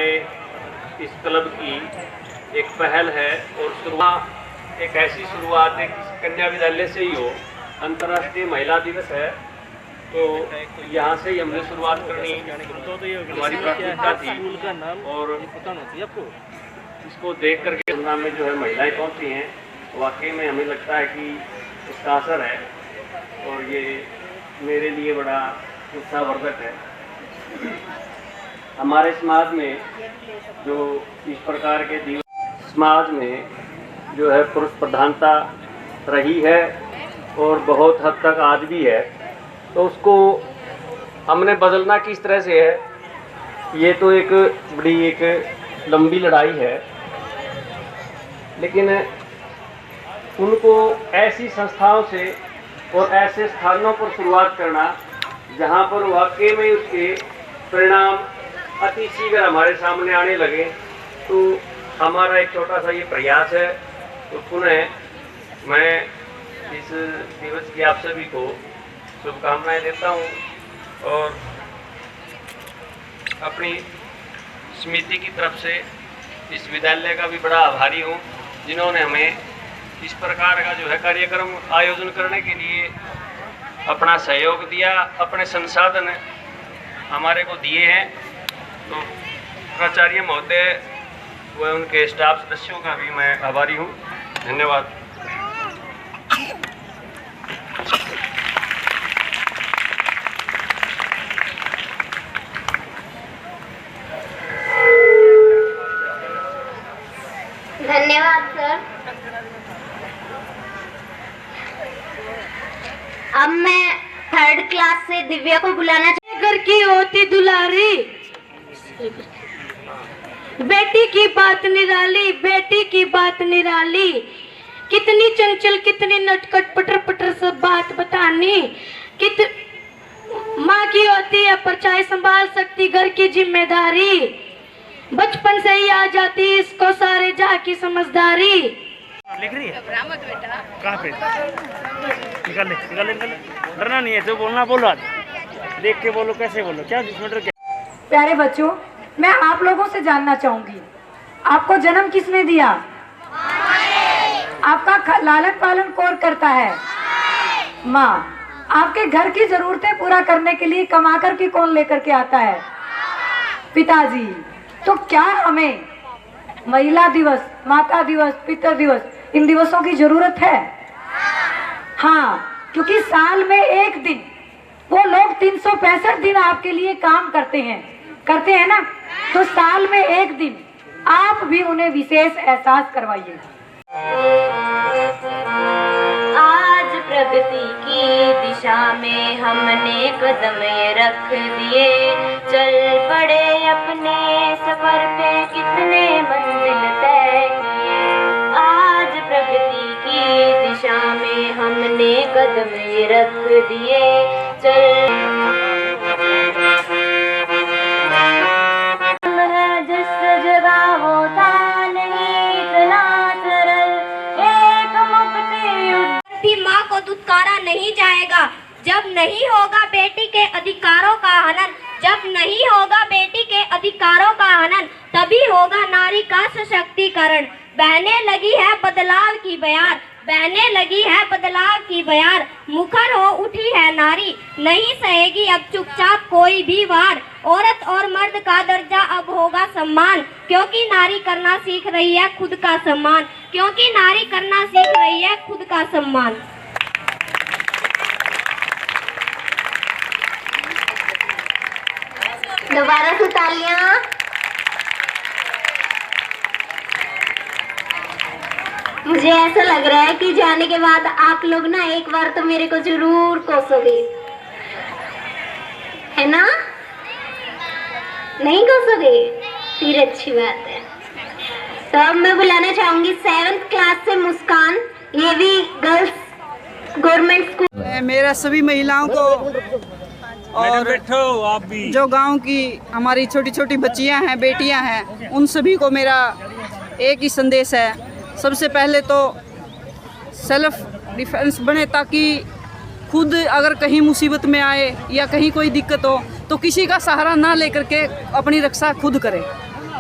हमारे इस क्लब की एक पहल है और शुरुआत एक ऐसी शुरुआत है कि कन्या विद्यालय से ही हो। अंतर्राष्ट्रीय महिला दिवस है तो यहाँ से ही हमने शुरुआत करनी हमारी प्राथमिकता थी और इसको देख करके तुलना में जो है महिलाएं पहुँची हैं, वाकई में हमें लगता है कि इसका असर है और ये मेरे लिए बड़ा उत्साहवर्धक है। हमारे समाज में जो इस प्रकार के दिवस समाज में जो है पुरुष प्रधानता रही है और बहुत हद तक आज भी है, तो उसको हमने बदलना किस तरह से है, ये तो एक बड़ी एक लंबी लड़ाई है। लेकिन उनको ऐसी संस्थाओं से और ऐसे स्थानों पर शुरुआत करना जहाँ पर वाकई में उसके परिणाम अति शीघ्र हमारे सामने आने लगे, तो हमारा एक छोटा सा ये प्रयास है। तो पुनः मैं इस दिवस की आप सभी को शुभकामनाएं देता हूँ और अपनी समिति की तरफ से इस विद्यालय का भी बड़ा आभारी हूँ जिन्होंने हमें इस प्रकार का जो है कार्यक्रम आयोजन करने के लिए अपना सहयोग दिया, अपने संसाधन हमारे को दिए हैं। तो प्राचार्य महोदय व उनके स्टाफ सदस्यों का भी मैं आभारी हूँ। धन्यवाद। धन्यवाद सर। अब मैं 3rd क्लास से दिव्या को बुलाना घर की होती दुलारी, बेटी की बात निराली, बेटी की बात निराली, कितनी चंचल कितनी नटखट पटर पटर सब बात बतानी। माँ की होती है परछाई संभाल सकती घर की जिम्मेदारी, बचपन से ही आ जाती इसको सारे जा की समझदारी। लिख रही है कहाँ पे? निकाल ले, डरना नहीं है तो बोलना, बोलो आज देख के बोलो, कैसे बोलो, क्या डिसमेंटर क्या। प्यारे बच्चों, मैं आप लोगों से जानना चाहूंगी, आपको जन्म किसने दिया? आपका लालन पालन कौन करता है? माँ। आपके घर की जरूरतें पूरा करने के लिए कमा कर के कौन लेकर के आता है? पिताजी। तो क्या हमें महिला दिवस, माता दिवस, पिता दिवस, इन दिवसों की जरूरत है? हाँ, क्योंकि साल में एक दिन वो लोग 365 दिन आपके लिए काम करते हैं ना, तो साल में एक दिन आप भी उन्हें विशेष एहसास करवाइए। आज प्रगति की दिशा में हमने कदम ये रख दिए, चल पड़े अपने सफर पे कितने मंजिल तय किए। आज प्रगति की दिशा में हमने कदम ये रख दिए, चल है जिस जगह वो था नहीं इतना सरल, एक मुक्ति माँ को दुत्कारा नहीं जाएगा जब नहीं होगा बेटी के अधिकारों का हनन। जब नहीं होगा बेटी के अधिकारों का हनन, तभी होगा नारी का सशक्तिकरण। बहने लगी है बदलाव की बयार, बहने लगी है बदलाव की बयार, मुखर हो उठी है नारी, नहीं सहेगी अब चुपचाप कोई भी वार। औरत और मर्द का दर्जा अब होगा सम्मान, क्योंकि नारी करना सीख रही है खुद का सम्मान, क्योंकि नारी करना सीख रही है खुद का सम्मान। दोबारा से तालियां। मुझे ऐसा लग रहा है कि जाने के बाद आप लोग ना एक बार तो मेरे को जरूर कोसोगे, है ना? नहीं कोसोगे? फिर अच्छी बात है। तो अब मैं बुलाना चाहूंगी 7th क्लास से मुस्कान, ये भी गर्ल्स गवर्नमेंट स्कूल। मेरा सभी महिलाओं को और बैठो आप भी, जो गांव की हमारी छोटी छोटी बच्चियां हैं, बेटियां हैं, उन सभी को मेरा एक ही संदेश है। सबसे पहले तो सेल्फ डिफेंस बने, ताकि खुद अगर कहीं मुसीबत में आए या कहीं कोई दिक्कत हो तो किसी का सहारा ना लेकर के अपनी रक्षा खुद करें।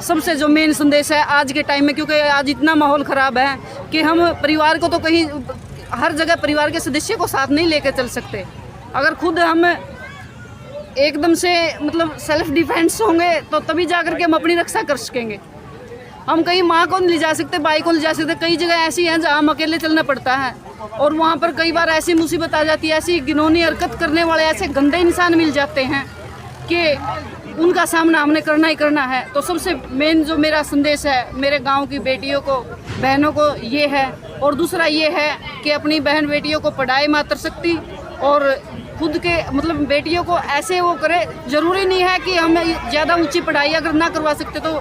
सबसे जो मेन संदेश है आज के टाइम में, क्योंकि आज इतना माहौल ख़राब है कि हम परिवार को तो कहीं हर जगह परिवार के सदस्य को साथ नहीं लेकर चल सकते। अगर खुद हम एकदम से मतलब सेल्फ डिफेंस होंगे तो तभी जा कर के हम अपनी रक्षा कर सकेंगे। हम कहीं माँ को नहीं ले जा सकते, भाई को नहीं जा सकते। कई जगह ऐसी हैं जहाँ हम अकेले चलना पड़ता है और वहाँ पर कई बार ऐसी मुसीबत आ जाती है, ऐसी घिनौनी हरकत करने वाले ऐसे गंदे इंसान मिल जाते हैं कि उनका सामना हमने करना ही करना है। तो सबसे मेन जो मेरा संदेश है मेरे गांव की बेटियों को, बहनों को ये है, और दूसरा ये है कि अपनी बहन बेटियों को पढ़ाई मातृशक्ति और खुद के मतलब बेटियों को ऐसे वो करे। ज़रूरी नहीं है कि हम ज़्यादा ऊंची पढ़ाई अगर ना करवा सकते तो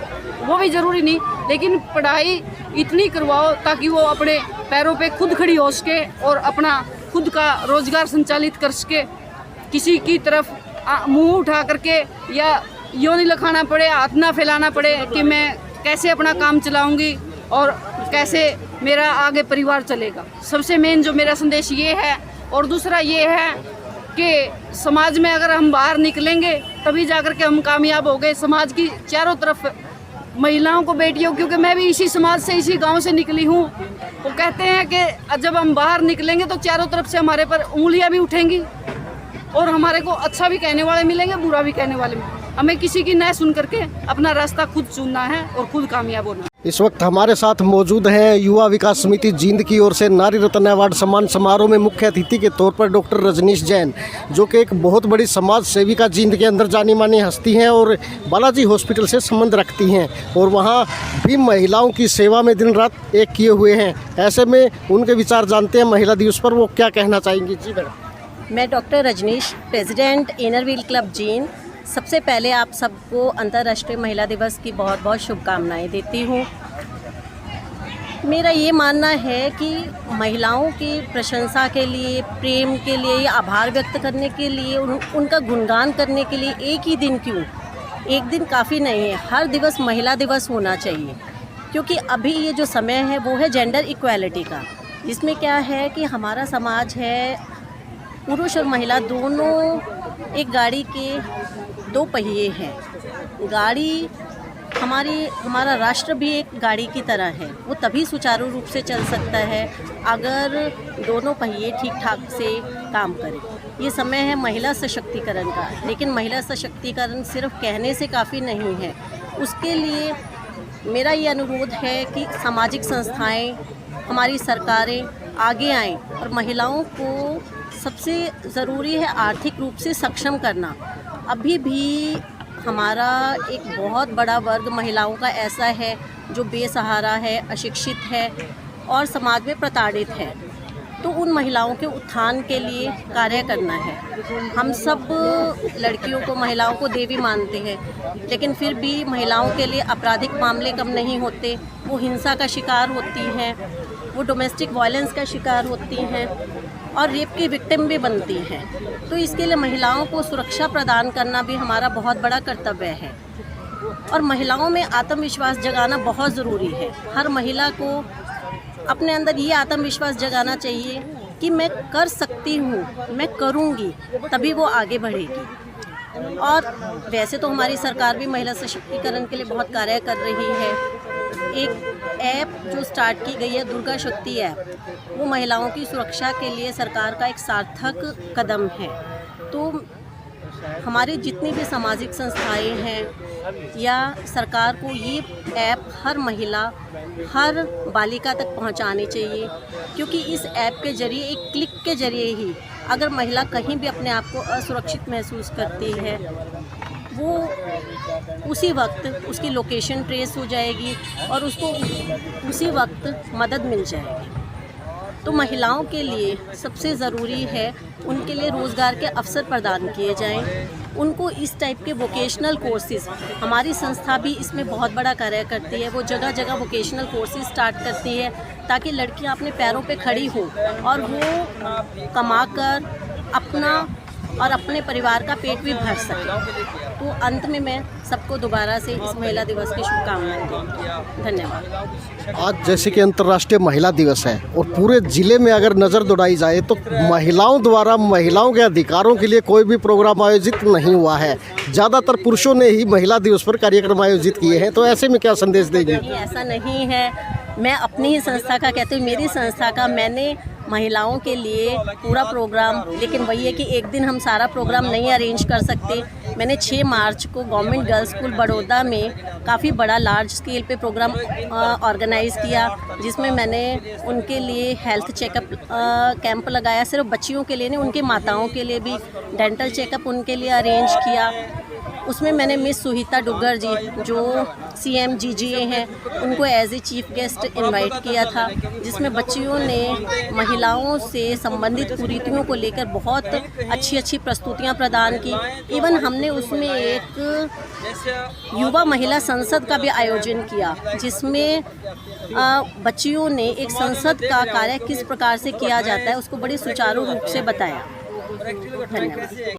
वो भी ज़रूरी नहीं, लेकिन पढ़ाई इतनी करवाओ ताकि वो अपने पैरों पे खुद खड़ी हो सके और अपना खुद का रोज़गार संचालित कर सके। किसी की तरफ मुंह उठा करके या यूँ नहीं लखाना पड़े, हाथ ना फैलाना पड़े कि मैं कैसे अपना काम चलाऊंगी और कैसे मेरा आगे परिवार चलेगा। सबसे मेन जो मेरा संदेश ये है। और दूसरा ये है कि समाज में अगर हम बाहर निकलेंगे तभी जाकर के हम कामयाब हो गए। समाज की चारों तरफ महिलाओं को, बेटियों, क्योंकि मैं भी इसी समाज से, इसी गांव से निकली हूँ। वो कहते हैं कि जब हम बाहर निकलेंगे तो चारों तरफ से हमारे पर उंगलियां भी उठेंगी और हमारे को अच्छा भी कहने वाले मिलेंगे, बुरा भी कहने वाले मिलेंगे। हमें किसी की न सुन करके अपना रास्ता खुद चुनना है और खुद कामयाब होना। इस वक्त हमारे साथ मौजूद हैं युवा विकास समिति जींद की ओर से नारी रत्न अवार्ड सम्मान समारोह में मुख्य अतिथि के तौर पर डॉक्टर रजनीश जैन, जो कि एक बहुत बड़ी समाज सेविका जींद के अंदर जानी मानी हस्ती हैं और बालाजी हॉस्पिटल से संबंध रखती हैं और वहाँ भी महिलाओं की सेवा में दिन रात एक किए हुए हैं। ऐसे में उनके विचार जानते हैं महिला दिवस पर वो क्या कहना चाहेंगी। जी मैडम। मैं doctor Rajneesh, president Inner Wheel Club Jind. सबसे पहले आप सबको अंतर्राष्ट्रीय महिला दिवस की बहुत बहुत शुभकामनाएं देती हूँ। मेरा ये मानना है कि महिलाओं की प्रशंसा के लिए, प्रेम के लिए या आभार व्यक्त करने के लिए, उनका गुणगान करने के लिए एक ही दिन क्यों, एक दिन काफ़ी नहीं है, हर दिवस महिला दिवस होना चाहिए। क्योंकि अभी ये जो समय है वो है जेंडर इक्वालिटी का, जिसमें क्या है कि हमारा समाज है पुरुष और महिला दोनों एक गाड़ी के दो पहिए हैं। गाड़ी हमारा राष्ट्र भी एक गाड़ी की तरह है, वो तभी सुचारू रूप से चल सकता है अगर दोनों पहिए ठीक ठाक से काम करें। ये समय है महिला सशक्तिकरण का, लेकिन महिला सशक्तिकरण सिर्फ कहने से काफ़ी नहीं है। उसके लिए मेरा ये अनुरोध है कि सामाजिक संस्थाएं, हमारी सरकारें आगे आएं और महिलाओं को सबसे ज़रूरी है आर्थिक रूप से सक्षम करना। अभी भी हमारा एक बहुत बड़ा वर्ग महिलाओं का ऐसा है जो बेसहारा है, अशिक्षित है और समाज में प्रताड़ित है। तो उन महिलाओं के उत्थान के लिए कार्य करना है। हम सब लड़कियों को, महिलाओं को देवी मानते हैं, लेकिन फिर भी महिलाओं के लिए आपराधिक मामले कम नहीं होते। वो हिंसा का शिकार होती हैं, वो डोमेस्टिक वायलेंस का शिकार होती हैं और रेप की विक्टिम भी बनती हैं। तो इसके लिए महिलाओं को सुरक्षा प्रदान करना भी हमारा बहुत बड़ा कर्तव्य है और महिलाओं में आत्मविश्वास जगाना बहुत ज़रूरी है। हर महिला को अपने अंदर ये आत्मविश्वास जगाना चाहिए कि मैं कर सकती हूँ, मैं करूँगी, तभी वो आगे बढ़ेगी। और वैसे तो हमारी सरकार भी महिला सशक्तिकरण के लिए बहुत कार्य कर रही है। एक ऐप जो स्टार्ट की गई है, दुर्गा शक्ति ऐप, वो महिलाओं की सुरक्षा के लिए सरकार का एक सार्थक कदम है। तो हमारी जितनी भी सामाजिक संस्थाएं हैं या सरकार को ये ऐप हर महिला, हर बालिका तक पहुंचानी चाहिए, क्योंकि इस ऐप के ज़रिए, एक क्लिक के ज़रिए ही अगर महिला कहीं भी अपने आप को असुरक्षित महसूस करती है, वो उसी वक्त उसकी लोकेशन ट्रेस हो जाएगी और उसको उसी वक्त मदद मिल जाएगी। तो महिलाओं के लिए सबसे ज़रूरी है उनके लिए रोज़गार के अवसर प्रदान किए जाएं। उनको इस टाइप के वोकेशनल कोर्सेज़, हमारी संस्था भी इसमें बहुत बड़ा कार्य करती है। वो जगह जगह वोकेशनल कोर्सेज़ स्टार्ट करती है ताकि लड़कियां अपने पैरों पे खड़ी हों और वो कमाकर अपना और अपने परिवार का पेट भी भर सकें। तो अंत में मैं सबको दोबारा से इस महिला दिवस की शुभकामनाएं दूँ। धन्यवाद। आज जैसे कि अंतर्राष्ट्रीय महिला दिवस है और पूरे जिले में अगर नज़र दौड़ाई जाए तो महिलाओं द्वारा महिलाओं के अधिकारों के लिए कोई भी प्रोग्राम आयोजित नहीं हुआ है। ज़्यादातर पुरुषों ने ही महिला दिवस पर कार्यक्रम आयोजित किए हैं। तो ऐसे में क्या संदेश देंगे? ऐसा नहीं है, मैं अपनी ही संस्था का कहती हूँ, मेरी संस्था का मैंने महिलाओं के लिए पूरा प्रोग्राम, लेकिन वही है कि एक दिन हम सारा प्रोग्राम नहीं अरेंज कर सकते। मैंने 6 मार्च को गवर्नमेंट गर्ल्स स्कूल बड़ौदा में काफ़ी बड़ा लार्ज स्केल पे प्रोग्राम ऑर्गेनाइज़ किया, जिसमें मैंने उनके लिए हेल्थ चेकअप कैंप लगाया। सिर्फ बच्चियों के लिए नहीं, उनके माताओं के लिए भी डेंटल चेकअप उनके लिए अरेंज किया। उसमें मैंने मिस सुहिता डुग्गर जी जो CMGGA हैं, उनको as a chief guest invite किया था, जिसमें बच्चियों ने महिलाओं से संबंधित कुरीतियों को लेकर बहुत अच्छी प्रस्तुतियां प्रदान की। इवन हमने उसमें एक युवा महिला संसद का भी आयोजन किया, जिसमें बच्चियों ने एक संसद का कार्य किस प्रकार से किया जाता है उसको बड़ी सुचारू रूप से बताया। धन्यवाद।